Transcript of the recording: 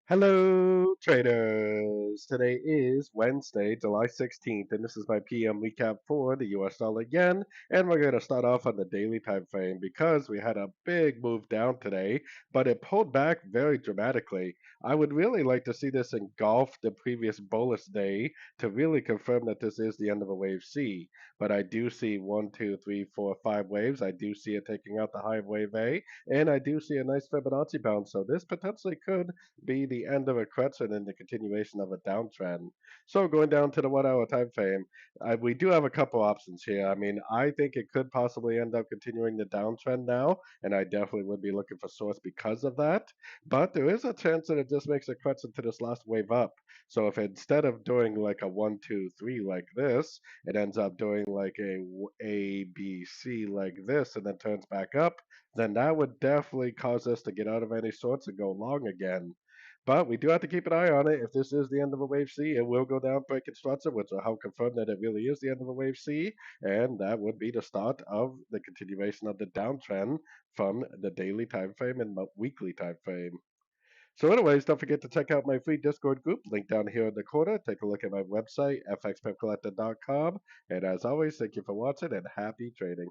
Hello, traders. Today is Wednesday, July 16th, and this is my PM recap for the US dollar again. And we're going to start off on the daily time frame because we had a big move down today, but it pulled back very dramatically. I would really like to see this engulf the previous bullish day to really confirm that this is the end of a wave C. But I do see one, two, three, four, five waves. I do see it taking out the high wave A, and I do see a nice Fibonacci bounce. So this potentially could be the end of a correction and the continuation of a downtrend. So going down to the 1 hour time frame, we do have a couple options here. I mean, I think it could possibly end up continuing the downtrend now, and I definitely would be looking for source because of that. But there is a chance that it just makes a correction to this last wave up. So if instead of doing like a 1, 2, 3 like this, it ends up doing like A, B, C like this, and then turns back up, then that would definitely cause us to get out of any sorts and go long again. But we do have to keep an eye on it. If this is the end of a wave C, it will go down break instructive, which will help confirm that it really is the end of a wave C, and that would be the start of the continuation of the downtrend from the daily time frame and weekly time frame. So anyways, don't forget to check out my free Discord group, link down here in the corner. Take a look at my website, fxpipcollector.com. And as always, thank you for watching and happy trading.